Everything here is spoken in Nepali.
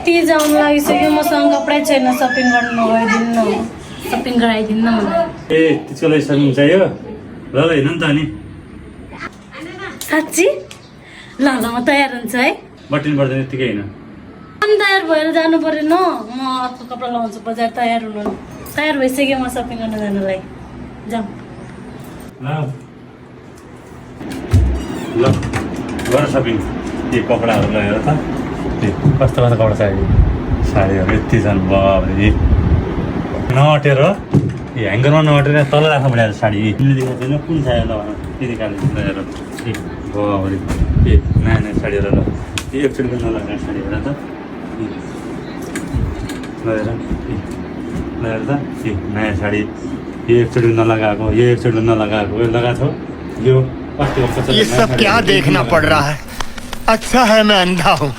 यति जाम लागिसक्यो मसँग कपडै छैन सपिङ गर्नु गइदिन्न सपिङ गराइदिन्न मलाई ए त्यसको लागि सपिङ चाहियो ल ल हेर्नु नि त अनि साँच्ची ल ल म तयार हुन्छ है बटिन पर्दैन यत्तिकै होइन अनि तयार भएर जानु परेन म अर्को कपडा लगाउँछु बजार तयार हुनु तयार भइसक्यो म सपिङ गर्न जानुलाई जाऊँ ल गर सपिङ के कपडाहरू लगेर त कस्तो कस्तो कपडा चाहियो साडीहरू यति छन् बाबरे नअटेर ह्याङ्गरमा नअटेर तल राख्नु पऱ्यो साडी तिमीले देखाएको छैन कुन चाहियो ल त्यति काले लगेर बाबरे नयाँ नयाँ साडीहरू ल एकचोटि नलगाएर साडीहरू त लगेर त नयाँ साडी यो एकचोटि नलगाएको यो एकचोटि नलगाएको यो लगाएको छ यो ये सब क्या देखना पड़ रहा है अच्छा है मैं अंधा हूँ